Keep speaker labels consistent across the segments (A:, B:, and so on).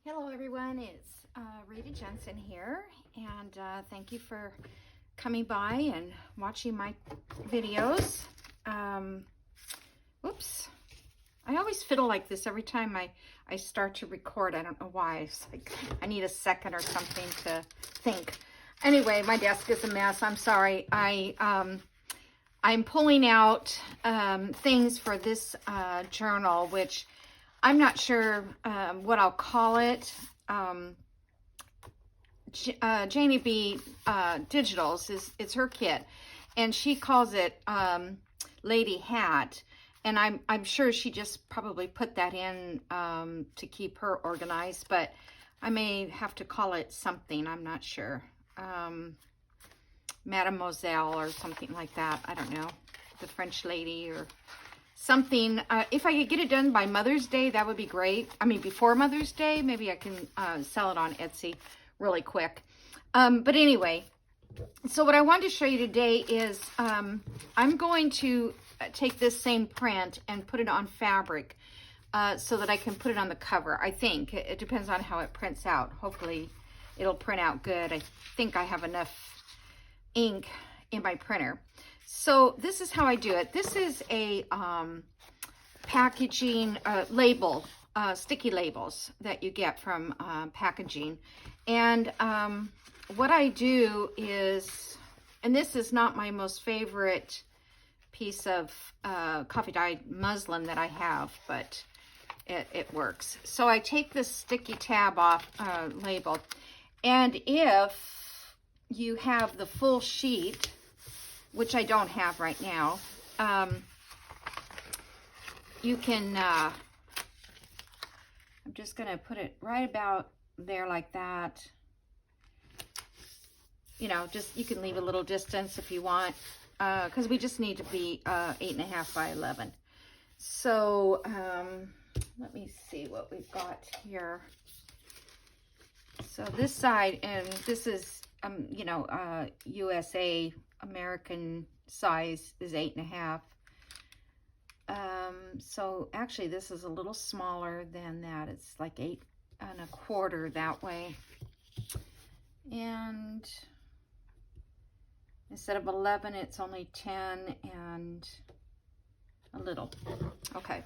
A: Hello everyone, it's Rita Jensen here, and thank you for coming by and watching my videos. Whoops, I always fiddle like this every time I start to record. I don't know why. It's like I need a second or something to think. Anyway, my desk is a mess. I'm sorry. I'm pulling out things for this journal, which I'm not sure what I'll call it. JaneyBjournals it's her kit, and she calls it Lady Hat, and I'm sure she just probably put that in to keep her organized, but I may have to call it something. I'm not sure. Mademoiselle or something like that. I don't know. The French lady or something. If I could get it done by Mother's Day, that would be great. I mean, before Mother's Day, maybe I can sell it on Etsy really quick. But anyway, so what I wanted to show you today is I'm going to take this same print and put it on fabric so that I can put it on the cover. I think it depends on how it prints out. Hopefully it'll print out good. I think I have enough ink in my printer. So this is how I do it. This is a packaging label, sticky labels that you get from packaging. And what I do is, and this is not my most favorite piece of coffee dyed muslin that I have, but it works. So I take this sticky tab off label, and if you have the full sheet, which I don't have right now, you can, I'm just going to put it right about there like that. You know, just, you can leave a little distance if you want, because we just need to be 8.5 by 11. So, let me see what we've got here. So this side, and this is, you know, USA, American size is 8.5. So actually this is a little smaller than that. It's like 8.25 that way. And instead of 11, it's only 10 and a little. Okay.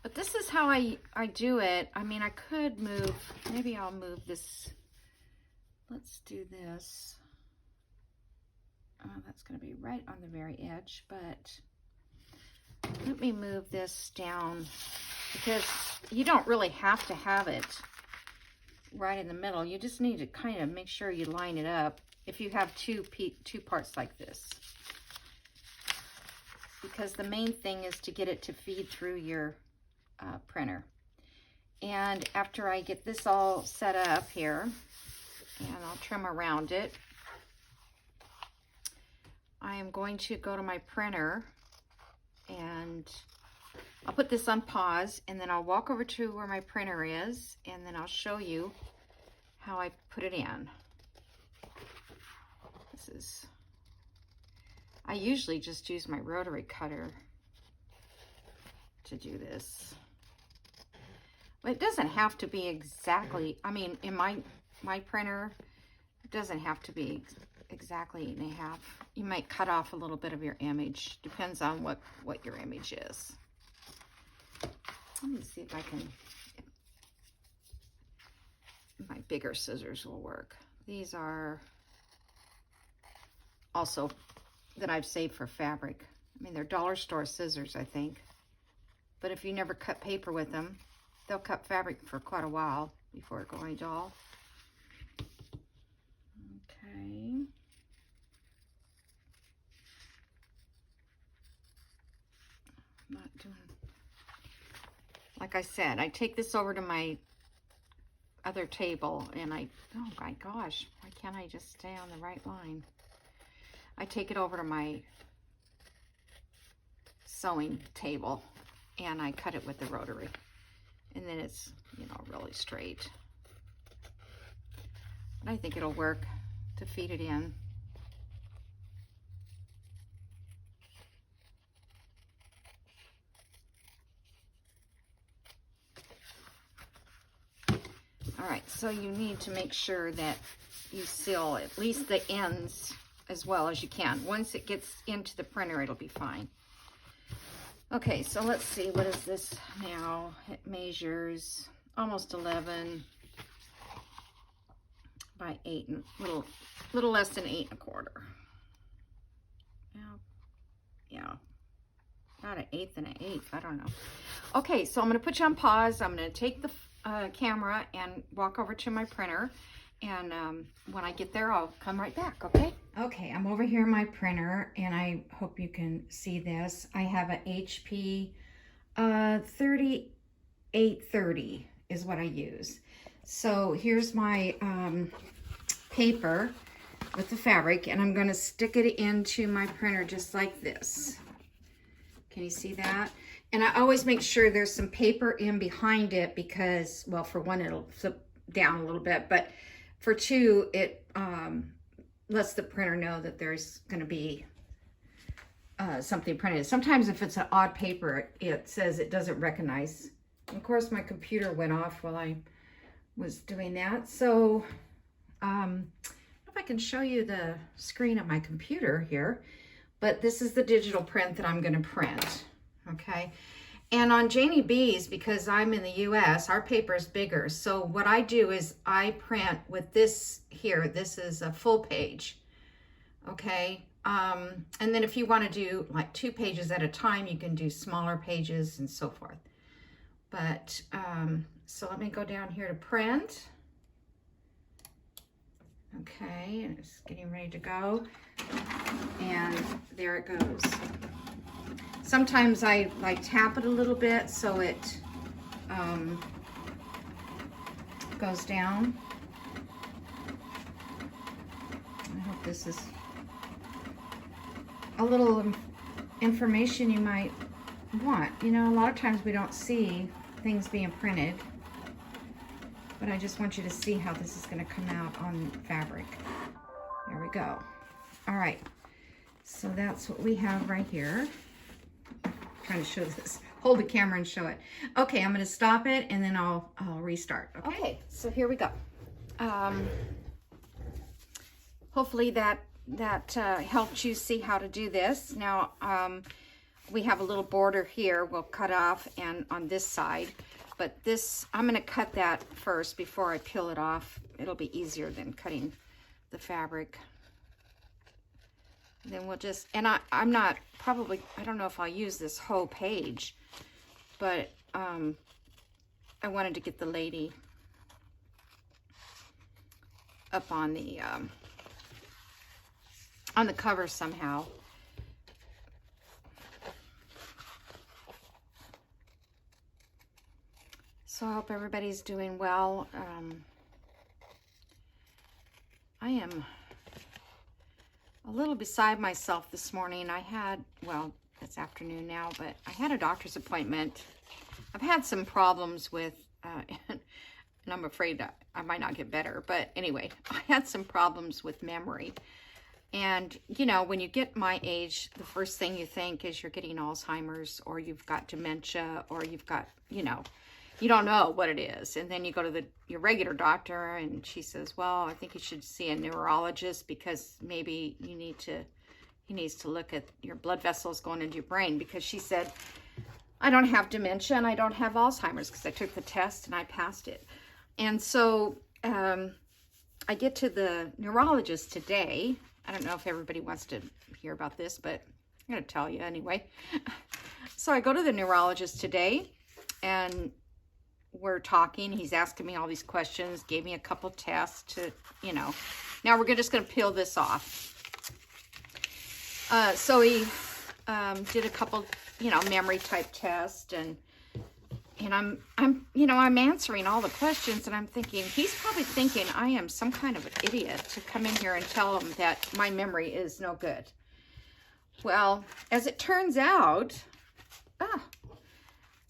A: But this is how I do it. I mean, I could move, maybe I'll move this. Let's do this. That's going to be right on the very edge, but let me move this down, because you don't really have to have it right in the middle. You just need to kind of make sure you line it up if you have two parts like this, because the main thing is to get it to feed through your printer. And after I get this all set up here, and I'll trim around it, I am going to go to my printer, and I'll put this on pause, and then I'll walk over to where my printer is, and then I'll show you how I put it in. This is, I usually just use my rotary cutter to do this. But it doesn't have to be exactly, I mean, in my printer, it doesn't have to be exactly 8.5. You might cut off a little bit of your image. Depends on what your image is. Let me see if I can, if my bigger scissors will work. These are also that I've saved for fabric. I mean, they're dollar store scissors, I think. But if you never cut paper with them, they'll cut fabric for quite a while before it going dull. Okay. Not doing, like I said, I take this over to my other table, and oh my gosh, why can't I just stay on the right line? I take it over to my sewing table, and I cut it with the rotary, and then it's, you know, really straight. But I think it'll work to feed it in. All right, so you need to make sure that you seal at least the ends as well as you can. Once it gets into the printer, it'll be fine. Okay, so let's see, what is this now? It measures almost 11 by 8, and little less than 8 1/4. Yeah, about an 1/8 and an 1/8, I don't know. Okay, so I'm gonna put you on pause. I'm gonna take the camera and walk over to my printer, and when I get there, I'll come right back, okay? Okay, I'm over here in my printer, and I hope you can see this. I have a HP 3830 is what I use. So here's my paper with the fabric, and I'm gonna stick it into my printer just like this. Can you see that? And I always make sure there's some paper in behind it because, well, for one, it'll flip down a little bit, but for two, it lets the printer know that there's gonna be something printed. Sometimes if it's an odd paper, it says it doesn't recognize. And of course, my computer went off while I was doing that. So if I can show you the screen of my computer here, but this is the digital print that I'm going to print, okay? And on JaneyB's, because I'm in the US, our paper is bigger. So what I do is I print with this here. This is a full page, okay? And then if you want to do like 2 pages at a time, you can do smaller pages and so forth. But so let me go down here to print. Okay, and it's getting ready to go. And there it goes. Sometimes I tap it a little bit so it goes down. I hope this is a little information you might want. You know, a lot of times we don't see things being printed, but I just want you to see how this is going to come out on fabric. There we go. All right, so that's what we have right here. I'm trying to show this. Hold the camera and show it. Okay, I'm going to stop it and then I'll restart. Okay, so here we go. Hopefully that helped you see how to do this. Now, we have a little border here we'll cut off, and on this side, but this, I'm going to cut that first before I peel it off. It'll be easier than cutting the fabric. Then we'll just, and I'm not, probably, I don't know if I'll use this whole page, but I wanted to get the lady up on the cover somehow. So I hope everybody's doing well. I am a little beside myself this morning. I had, well, it's afternoon now, but I had a doctor's appointment. I've had some problems with, and I'm afraid that I might not get better, but anyway, I had some problems with memory. And, you know, when you get my age, the first thing you think is you're getting Alzheimer's, or you've got dementia, or you've got, you know, you don't know what it is. And then you go to your regular doctor, and she says, well, I think you should see a neurologist because maybe he needs to look at your blood vessels going into your brain, because she said, I don't have dementia and I don't have Alzheimer's, because I took the test and I passed it. And so I get to the neurologist today. I don't know if everybody wants to hear about this, but I'm going to tell you anyway. So I go to the neurologist today, and we're talking. He's asking me all these questions, gave me a couple tests to, you know. Now we're just going to peel this off. So he did a couple, you know, memory type tests, and I'm you know, I'm answering all the questions, and I'm thinking, he's probably thinking I am some kind of an idiot to come in here and tell him that my memory is no good. Well, as it turns out,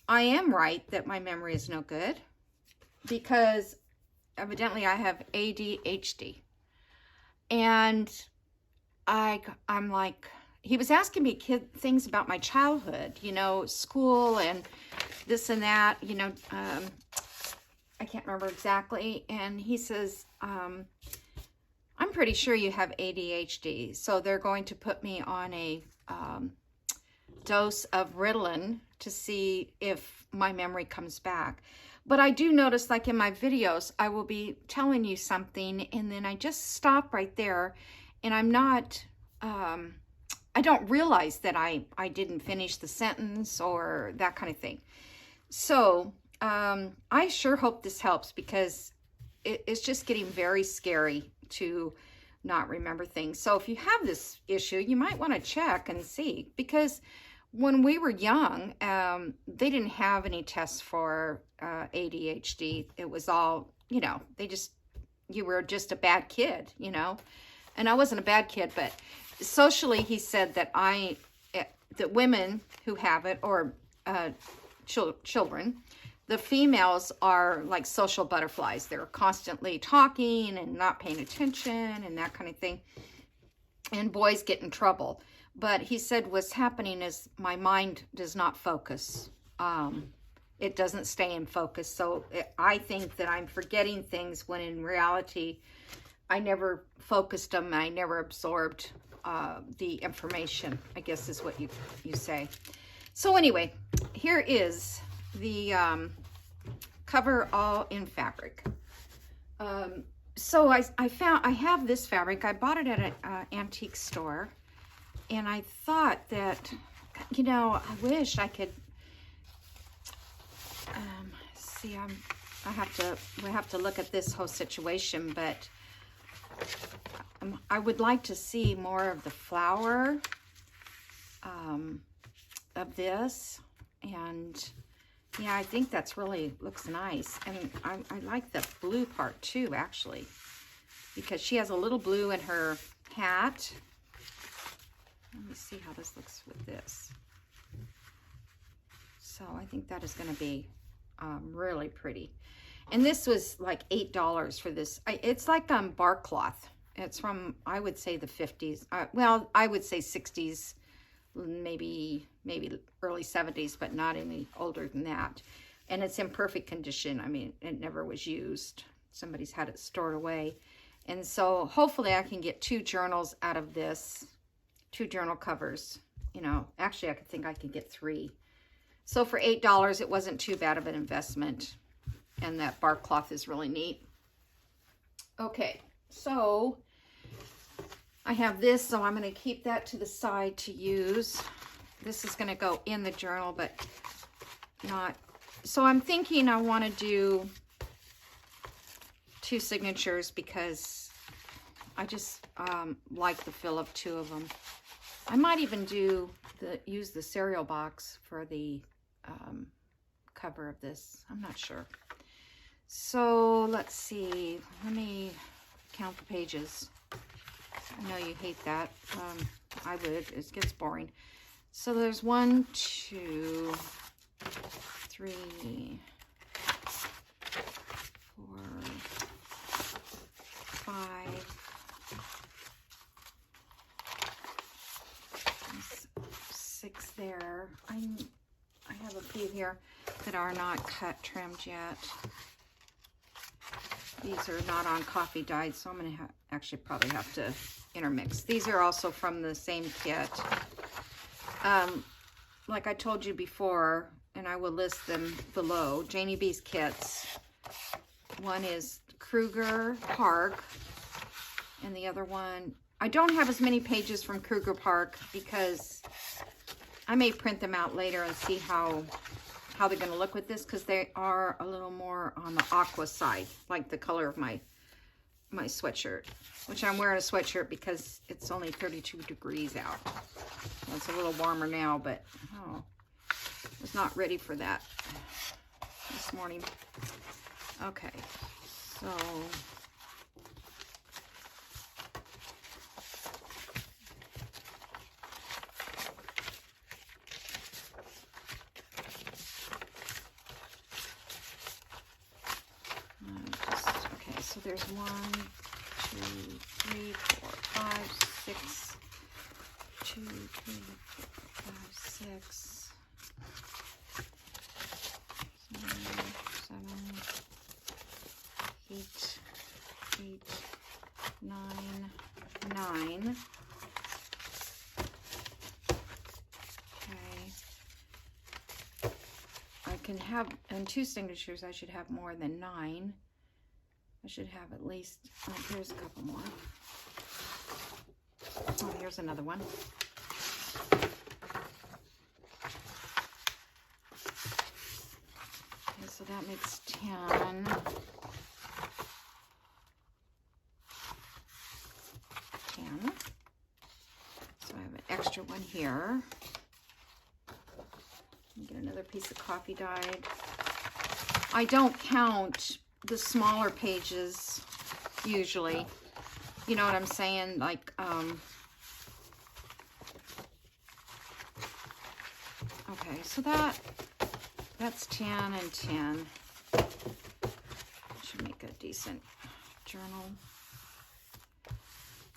A: I am right that my memory is no good, because evidently I have ADHD. And I'm like, he was asking me things about my childhood, you know, school and this and that, you know, I can't remember exactly. And he says, I'm pretty sure you have ADHD. So they're going to put me on a dose of Ritalin to see if my memory comes back. But I do notice, like in my videos, I will be telling you something and then I just stop right there, and I'm not, I don't realize that I didn't finish the sentence or that kind of thing. So I sure hope this helps, because it's just getting very scary to not remember things. So if you have this issue, you might want to check and see, because when we were young, they didn't have any tests for ADHD. It was all, you know, you were just a bad kid, you know, and I wasn't a bad kid, but socially he said that that women who have it, or children, the females are like social butterflies. They're constantly talking and not paying attention and that kind of thing. And boys get in trouble. But he said what's happening is my mind does not focus. It doesn't stay in focus. So I think that I'm forgetting things when in reality, I never focused them. I never absorbed the information, I guess is what you say. So anyway, here is the cover all in fabric. So I have this fabric. I bought it at an antique store. And I thought that, you know, I wish I could, see, we have to look at this whole situation, but I would like to see more of the flower of this. And yeah, I think that's really looks nice. And I like the blue part too, actually, because she has a little blue in her hat. Let me see how this looks with this. So I think that is going to be really pretty. And this was like $8 for this. It's like bark cloth. It's from, I would say, the 50s. Well, I would say 60s, maybe early 70s, but not any older than that. And it's in perfect condition. I mean, it never was used. Somebody's had it stored away. And so hopefully I can get 2 journals out of this. 2 journal covers, you know. Actually, I think I could get 3. So for $8, it wasn't too bad of an investment. And that bark cloth is really neat. Okay, so I have this, so I'm going to keep that to the side to use. This is going to go in the journal, but not. So I'm thinking I want to do 2 signatures, because I just like the feel of 2 of them. I might even use the cereal box for the cover of this. I'm not sure. So let's see. Let me count the pages. I know you hate that. I would. It gets boring. So there's 1, 2, 3, 4, 5. 6 there. I have a few here that are not cut, trimmed yet. These are not on coffee dyed, so I'm going to actually probably have to intermix. These are also from the same kit. Like I told you before, and I will list them below, Janey B's kits. One is Krugers Park, and the other one, I don't have as many pages from Krugers Park, because I may print them out later and see how they're going to look with this, because they are a little more on the aqua side, like the color of my sweatshirt, which I'm wearing a sweatshirt because it's only 32 degrees out. Well, it's a little warmer now, but I was not ready for that this morning. Okay, so so there's 1, 2, 3, 4, 5, 6, 2, 3, 4, 5, 6, 7, 8, 8, 9, 9. Okay. I can have, in 2 signatures, I should have more than 9. I should have at least, oh, here's a couple more. Oh, here's another one. Okay, so that makes 10. 10. So I have an extra one here. Get another piece of coffee dyed. I don't count the smaller pages usually. You know what I'm saying? Like, okay, so that's 10 and 10. Should make a decent journal.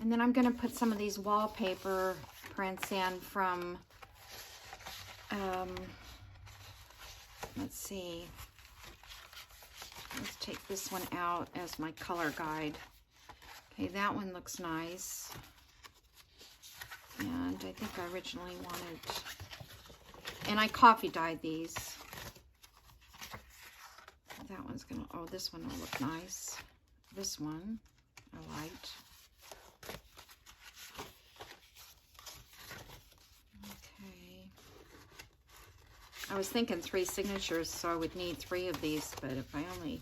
A: And then I'm going to put some of these wallpaper prints in from, let's see. Let's take this one out as my color guide. Okay, that one looks nice. And I think I originally wanted, and I coffee dyed these. That one's gonna, oh, this one will look nice. This one I liked. Okay. I was thinking 3 signatures, so I would need 3 of these, but if I only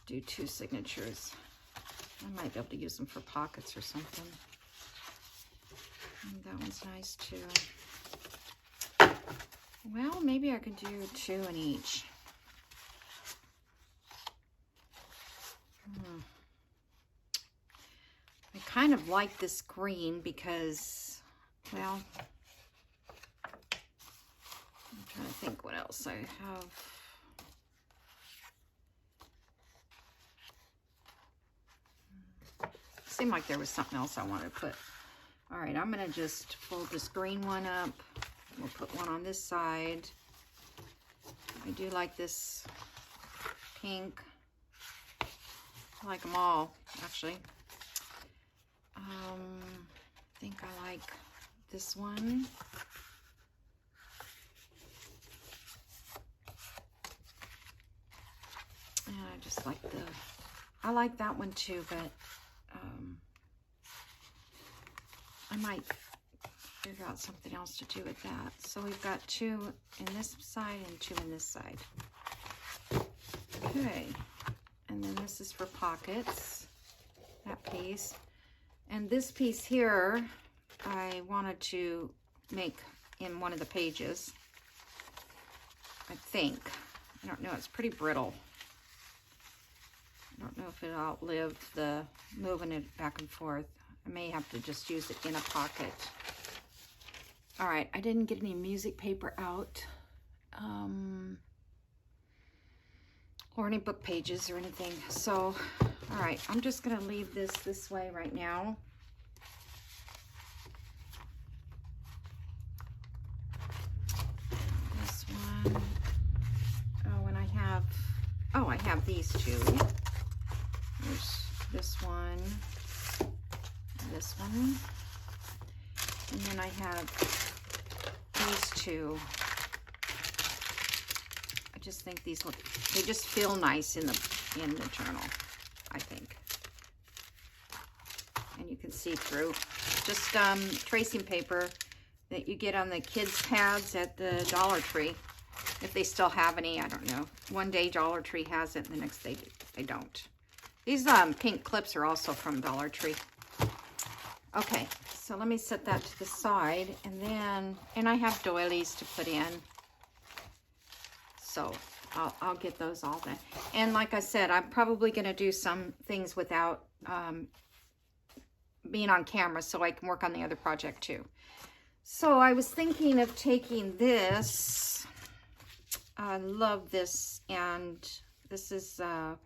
A: do 2 signatures, I might be able to use them for pockets or something. And that one's nice too. Well, maybe I could do 2 in each. I kind of like this green because, well, I'm trying to think what else I have. Seemed like there was something else I wanted to put. All right, I'm gonna just fold this green one up. We'll put one on this side. I do like this pink. I like them all, actually. I think I like this one. And I just like I like that one too, but I might figure out something else to do with that. So we've got 2 in this side and 2 in this side. Okay, and then this is for pockets, that piece. And this piece here, I wanted to make in one of the pages, I think. I don't know, it's pretty brittle. I don't know if it'll outlive the moving it back and forth. I may have to just use it in a pocket. All right, I didn't get any music paper out, or any book pages or anything. So, all right, I'm just gonna leave this way right now. This one, oh, and I have these 2. There's this one, this one, and then I have these 2. I just think these look, they just feel nice in the journal, I think. And you can see through. Just tracing paper that you get on the kids' pads at the Dollar Tree. If they still have any, I don't know. One day Dollar Tree has it, and the next day they don't. These pink clips are also from Dollar Tree. Okay, so let me set that to the side, and I have doilies to put in. So I'll get those all done. And like I said, I'm probably going to do some things without being on camera so I can work on the other project too. So I was thinking of taking this. I love this, and this is a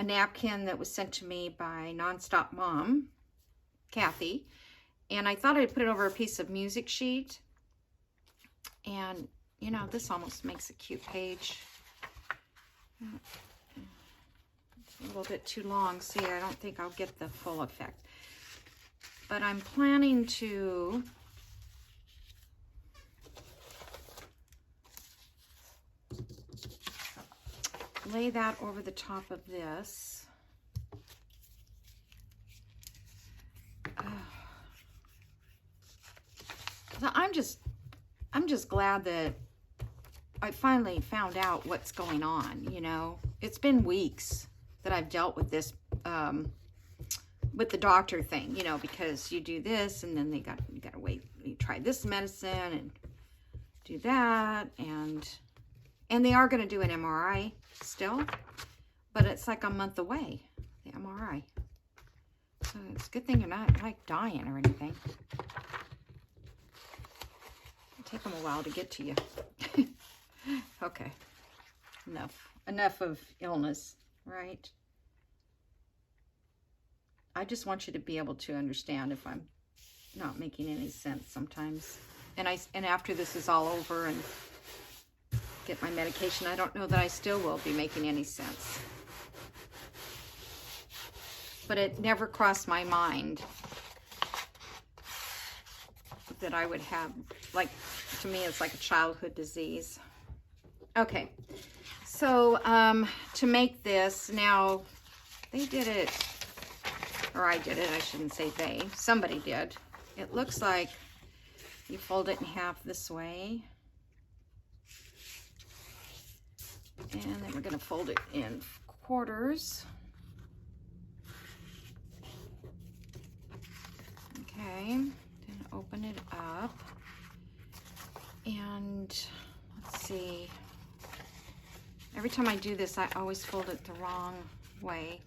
A: napkin that was sent to me by Nonstop Mom, Kathy, and I thought I'd put it over a piece of music sheet. And you know, this almost makes a cute page. It's a little bit too long. See, I don't think I'll get the full effect. But I'm planning to lay that over the top of this. So I'm just glad that I finally found out what's going on, you know. It's been weeks that I've dealt with this, with the doctor thing, you know, because you do this and then you gotta wait. You try this medicine and do that, and they are gonna do an MRI still, but it's like a month away, the MRI. So it's a good thing you're not like dying or anything. It'll take them a while to get to you. Okay, enough of illness, right? I just want you to be able to understand if I'm not making any sense sometimes. And after this is all over and get my medication, I don't know that I still will be making any sense. But it never crossed my mind that I would have, like, to me it's like a childhood disease. Okay, so to make this, now they did it, or I did it, I shouldn't say they, somebody did. It looks like you fold it in half this way, and then we're gonna fold it in quarters. Okay, then open it up, and let's see. Every time I do this, I always fold it the wrong way.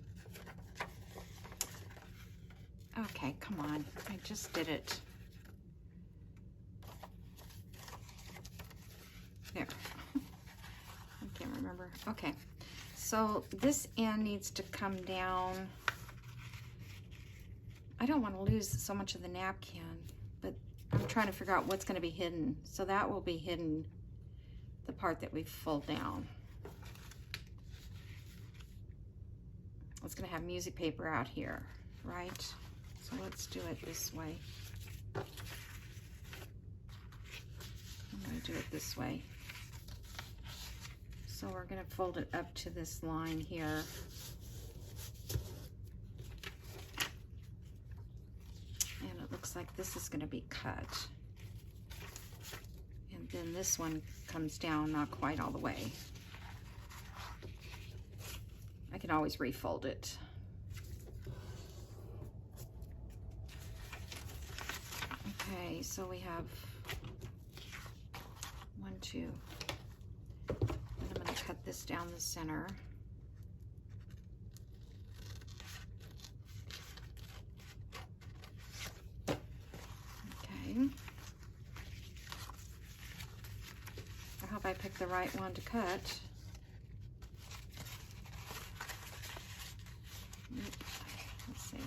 A: Okay, come on. I just did it. There. I can't remember. Okay. So this end needs to come down. I don't want to lose so much of the napkin, but I'm trying to figure out what's going to be hidden. So that will be hidden, the part that we fold down. It's going to have music paper out here, right? So let's do it this way. I'm going to do it this way. So we're going to fold it up to this line here. And it looks like this is going to be cut. And then this one comes down not quite all the way. I can always refold it. Okay, so we have 1, 2. And I'm going to cut this down the center. Okay. I hope I picked the right one to cut. Let's see.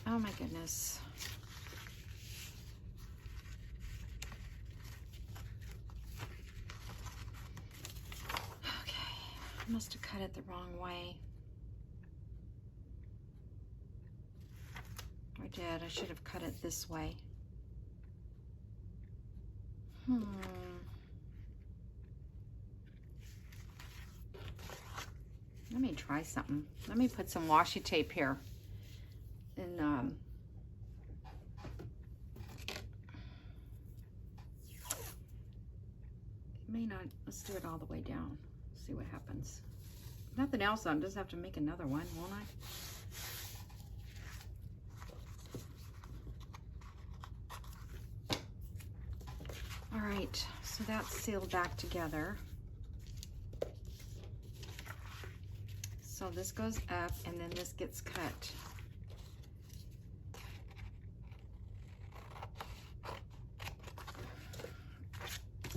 A: Oh my goodness. Okay, I must have cut it the wrong way. I did. I should have cut it this way. Let me try something. Let me put some washi tape here. And it may not, let's do it all the way down. See what happens. Nothing else, I'll just have to make another one, won't I? All right, so that's sealed back together. So this goes up and then this gets cut.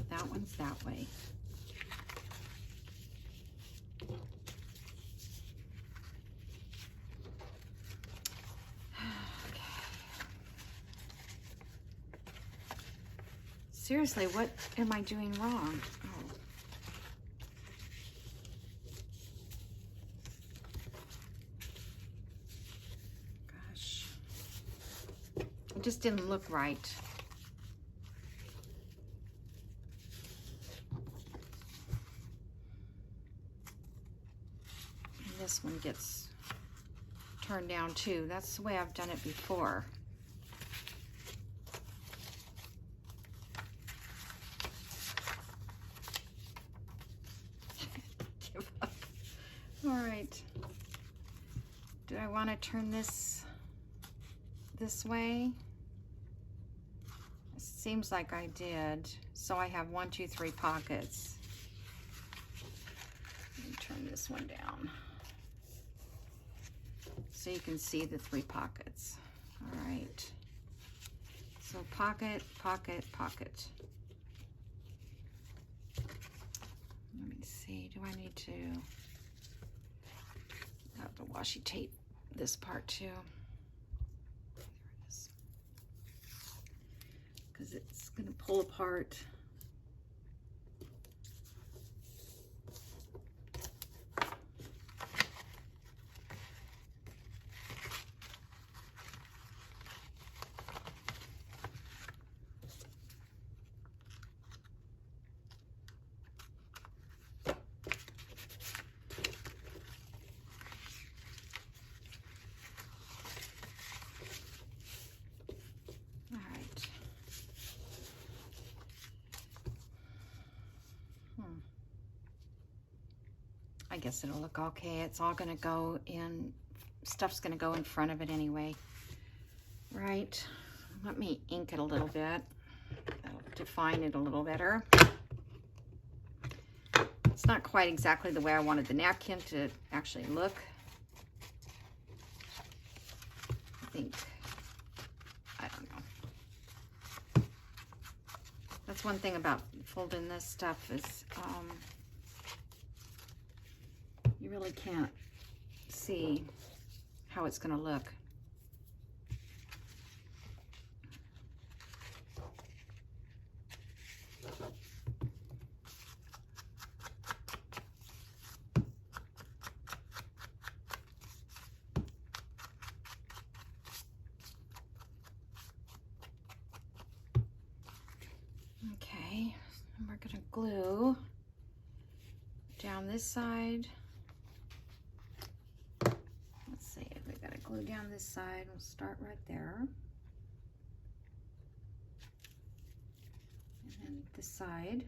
A: That one's that way. Okay. Seriously, what am I doing wrong? Oh. just didn't look right. And this one gets turned down too. That's the way I've done it before. Give up. All right. Do I want to turn this way? It seems like I did. So I have 1, 2, 3 pockets. Let me turn this one down so you can see the 3 pockets. All right. So pocket, pocket, pocket. Let me see. Do I need to? I have to washi tape this part too. There it is. Because it's going to pull apart. I guess it'll look okay. It's all gonna go in, stuff's gonna go in front of it anyway. Right, let me ink it a little bit. That'll define it a little better. It's not quite exactly the way I wanted the napkin to actually look. I think, I don't know. That's one thing about folding this stuff is, you really can't see how it's going to look. Okay, and we're going to glue down this side. Glue down this side. We'll start right there. And then this side.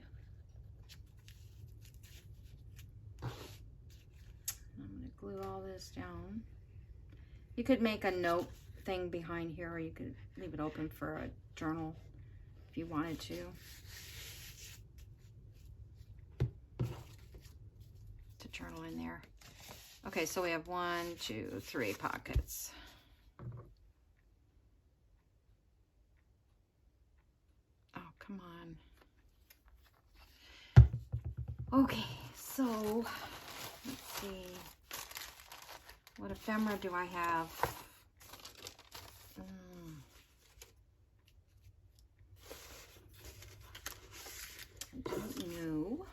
A: I'm going to glue all this down. You could make a note thing behind here, or you could leave it open for a journal if you wanted to. To journal in there. Okay, so we have 1, 2, 3 pockets. Oh, come on. Okay, so let's see. What ephemera do I have? I don't know.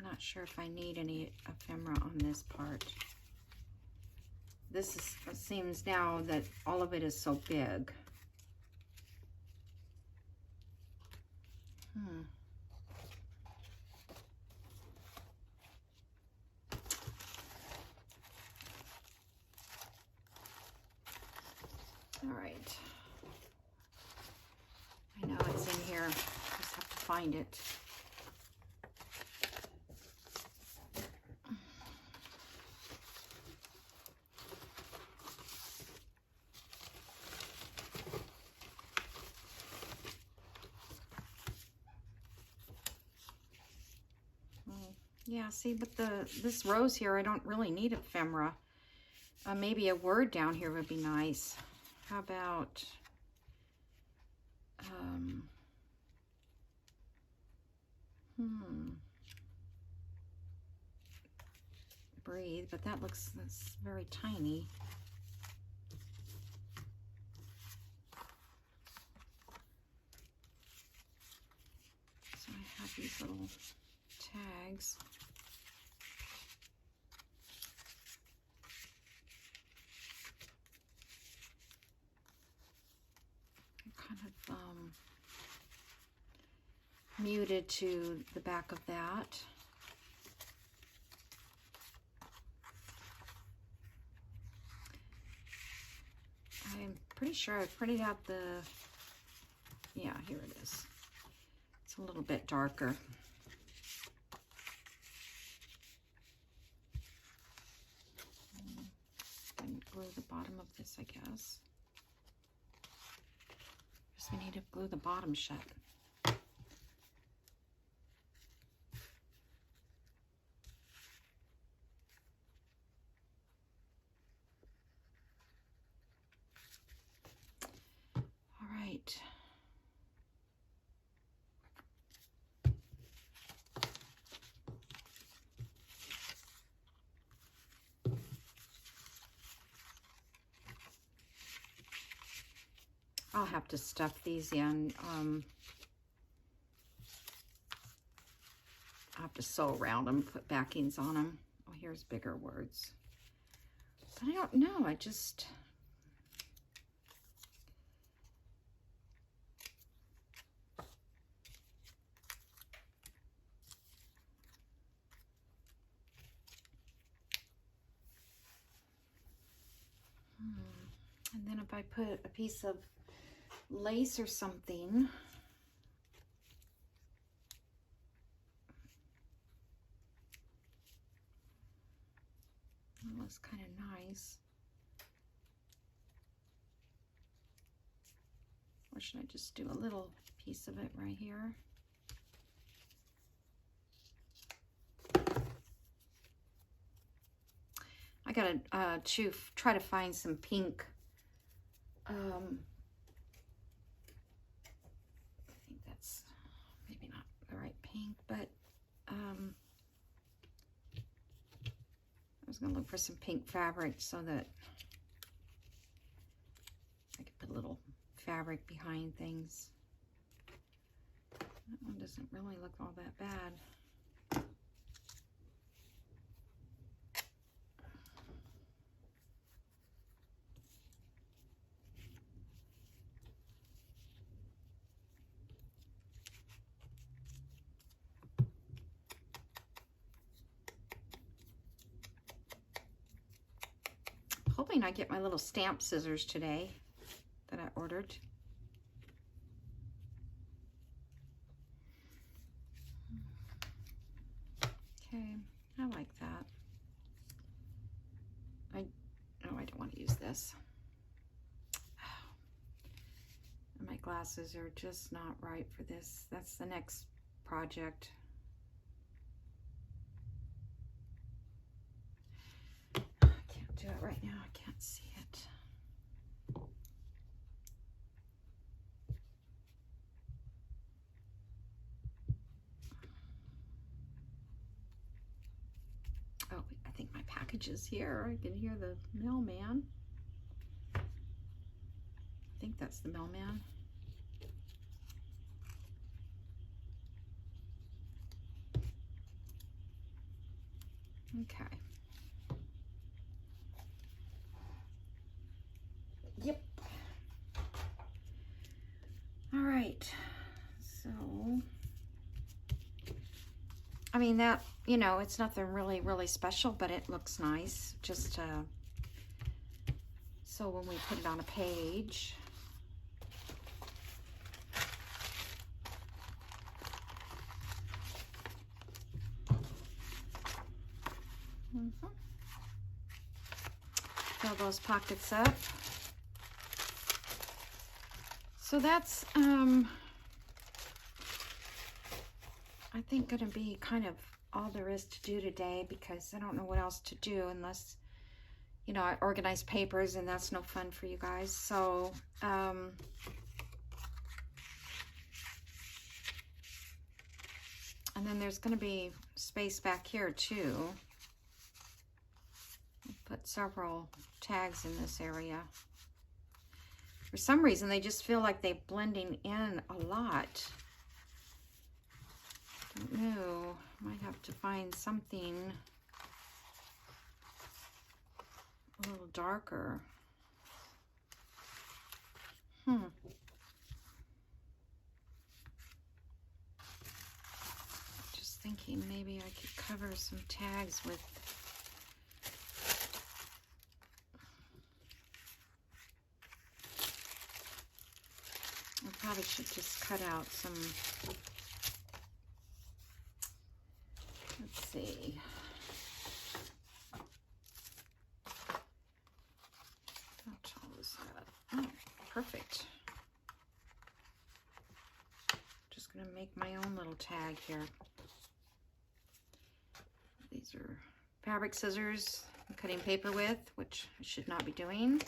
A: Not sure if I need any ephemera on this part. This is, it seems now that all of it is so big. All right. I know it's in here. Just have to find it. Yeah, see, but this rose here, I don't really need ephemera. Maybe a word down here would be nice. How about breathe, but that's very tiny. So I have these little tags. muted to the back of that. I'm pretty sure I printed out the, yeah, here it is. It's a little bit darker. And glue the bottom of this, I guess. Just we need to glue the bottom shut. All right. I'll have to stuff these in. I'll have to sew around them, put backings on them. Oh, here's bigger words. But I don't know, I just... And then if I put a piece of lace or something, that looks kind of nice. Or should I just do a little piece of it right here? I gotta try to find some pink. I think that's maybe not the right pink, but I was gonna look for some pink fabric so that I could put a little fabric behind things. That one doesn't really look all that bad. Hoping I get my little stamp scissors today that I ordered. Okay, I like that. Oh, I don't want to use this. And my glasses are just not right for this. That's the next project. Do it right now. I can't see it. Oh, I think my package is here. I can hear the mailman. I think that's the mailman. Okay. Yep. All right. So, I mean, that, you know, it's nothing really special, but it looks nice. Just so when we put it on a page. Fill those pockets up. So that's, I think going to be kind of all there is to do today, because I don't know what else to do unless, you know, I organize papers, and that's no fun for you guys. So, and then there's going to be space back here too. Put several tags in this area. For some reason, they just feel like they're blending in a lot. Don't know. Might have to find something a little darker. thinking maybe I could cover some tags with I probably should just cut out some, let's see. How tall is that? Oh, perfect. Just gonna make my own little tag here. These are fabric scissors I'm cutting paper with, which I should not be doing.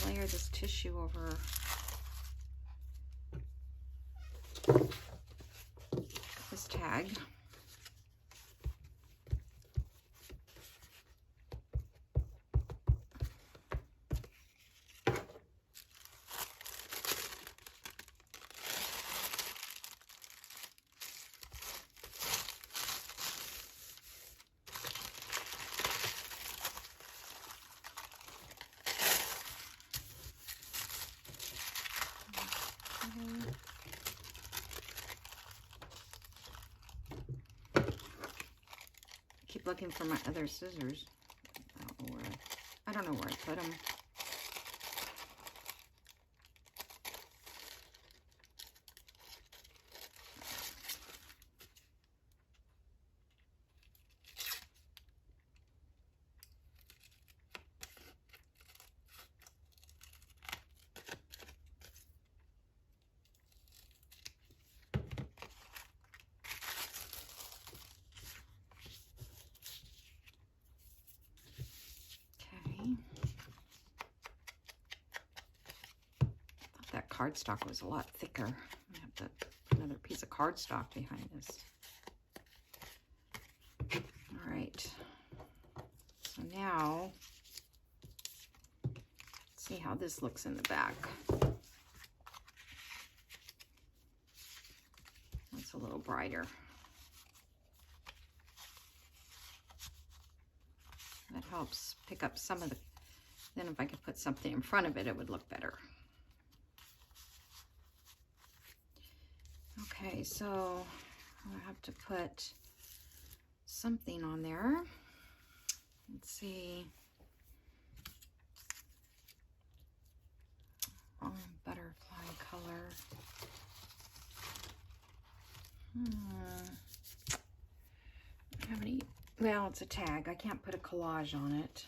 A: Layer this tissue over this tag. Keep looking for my other scissors. I don't know where I put them. That cardstock was a lot thicker. I have to put another piece of cardstock behind this. All right. So now, let's see how this looks in the back. That's a little brighter. That helps pick up some of the, then if I could put something in front of it, it would look better. Okay, so I have to put something on there. Let's see. Oh, butterfly color. I don't have any, well, it's a tag. I can't put a collage on it.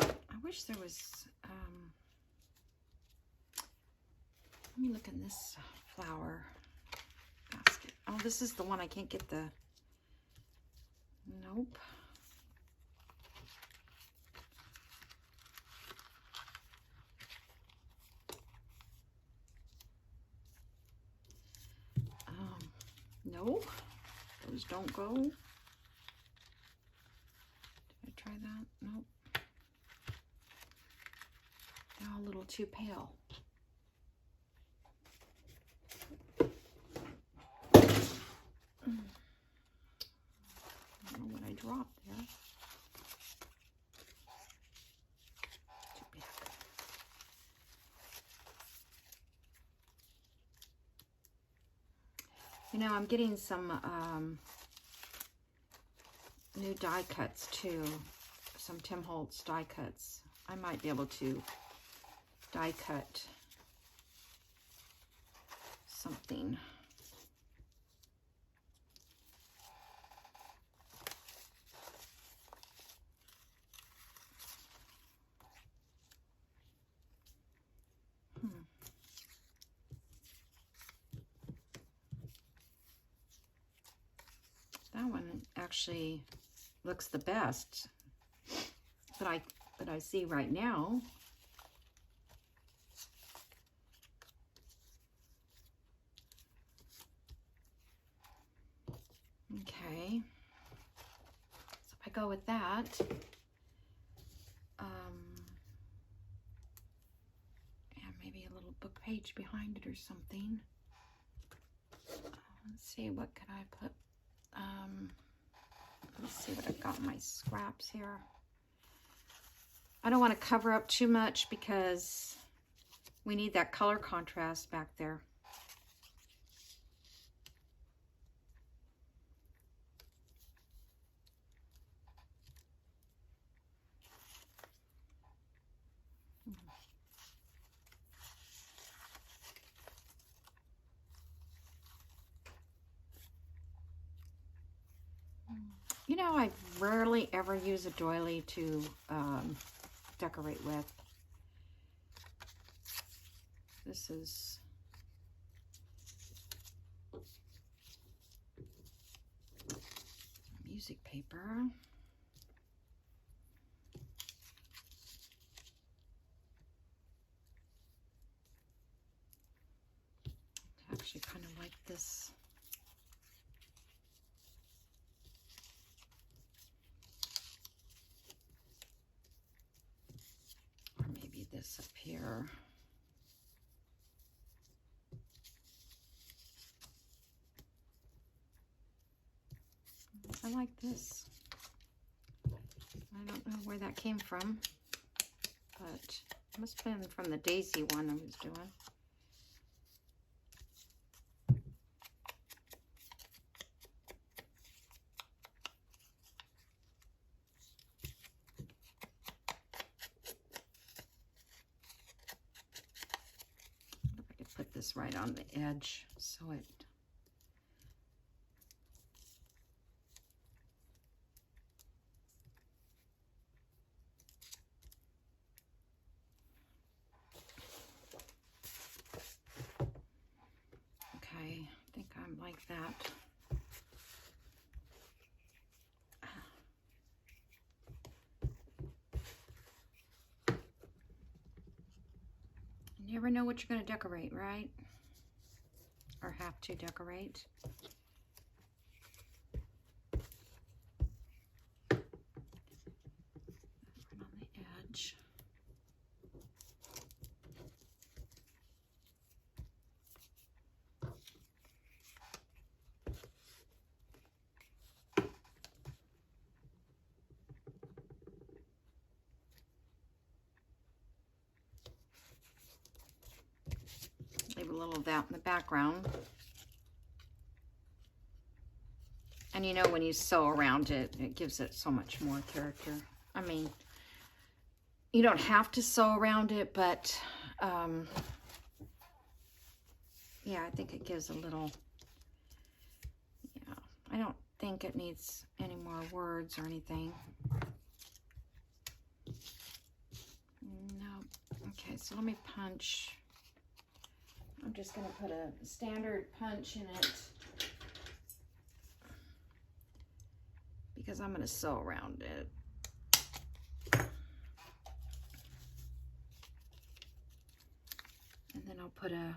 A: I wish there was, let me look in this flower basket. Oh, this is the one I can't get the, nope. No, those don't go. Did I try that? Nope. They're all a little too pale. I don't know what I dropped there. Too big. You know, I'm getting some new die cuts too. Some Tim Holtz die cuts. I might be able to die cut something. That one actually looks the best that I see right now. Okay, so if I go with that, and maybe a little book page behind it or something. Let's see, what could I put? Let's see what I've got in my scraps here. I don't want to cover up too much because we need that color contrast back there. You know, I rarely ever use a doily to decorate with. This is music paper. I actually kind of like this. Or maybe this up here. I like this. I don't know where that came from, but it must have been from the daisy one I was doing. If I could put this right on the edge so it like that. You never know what you're going to decorate, right? Or have to decorate. Right on the edge. Leave a little of that in the background. And you know, when you sew around it, it gives it so much more character. I mean, you don't have to sew around it, but yeah, I think it gives a little, yeah, I don't think it needs any more words or anything. No. Okay, so let me punch. I'm just going to put a standard punch in it because I'm going to sew around it. And then I'll put a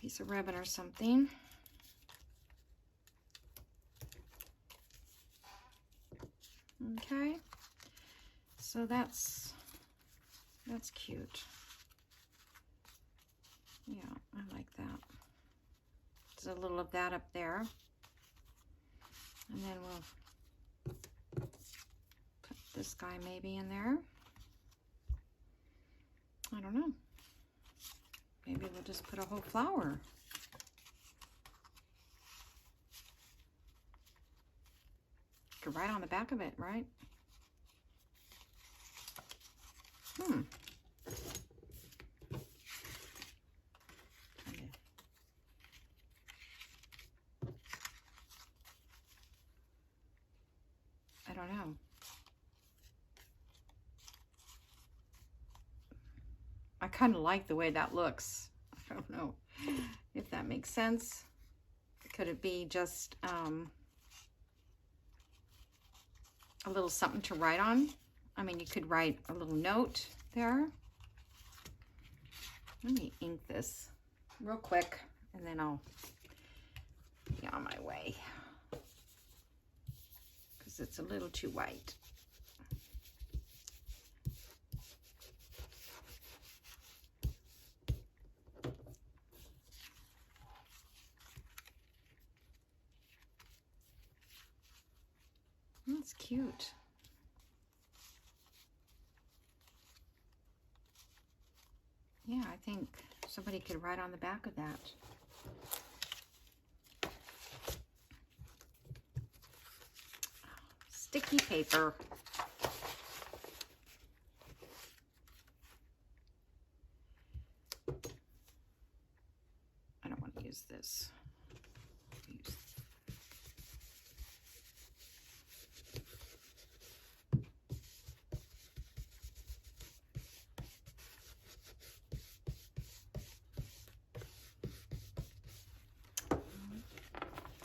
A: piece of ribbon or something. Okay, so that's cute. Yeah, I like that. There's a little of that up there. And then we'll put this guy maybe in there. I don't know. Maybe we'll just put a whole flower. Right on the back of it, right? I don't know. I kind of like the way that looks. I don't know if that makes sense. Could it be just a little something to write on? I mean, you could write a little note there. Let me ink this real quick and then I'll be on my way because it's a little too white. That's cute. Yeah, I think somebody could write on the back of that. Sticky paper. I don't want to use this.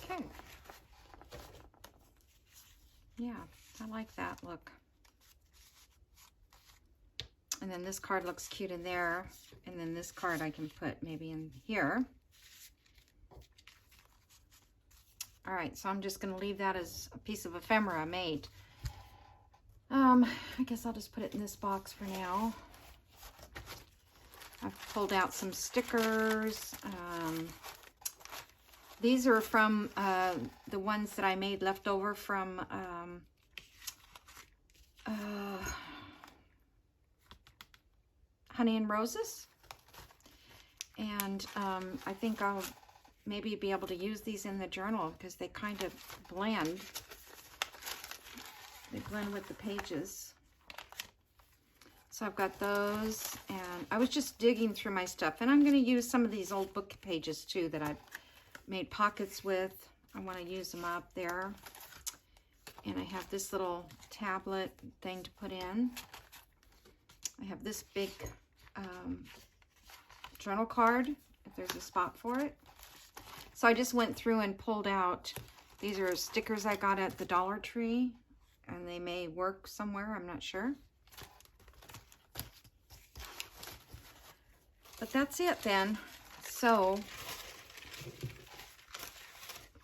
A: Okay. Yeah, I like that look. And then this card looks cute in there. And then this card I can put maybe in here. All right, so I'm just going to leave that as a piece of ephemera made. I guess I'll just put it in this box for now. I've pulled out some stickers. These are from the ones that I made left over from Honey and Roses. And I think I'll maybe be able to use these in the journal because they kind of blend. They blend with the pages. So I've got those, and I was just digging through my stuff, and I'm going to use some of these old book pages too that I've made pockets with. I want to use them up there. And I have this little tablet thing to put in. I have this big journal card, if there's a spot for it. So I just went through and pulled out, these are stickers I got at the Dollar Tree, and they may work somewhere, I'm not sure. But that's it then. So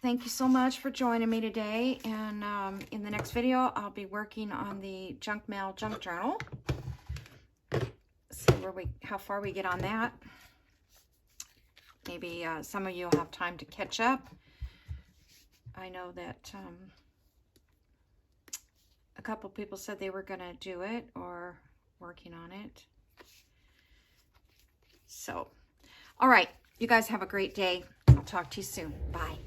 A: thank you so much for joining me today. And in the next video, I'll be working on the Junk Mail Junk Journal. See how far we get on that. Maybe some of you will have time to catch up. I know that a couple people said they were going to do it or working on it. So, all right. You guys have a great day. I'll talk to you soon. Bye.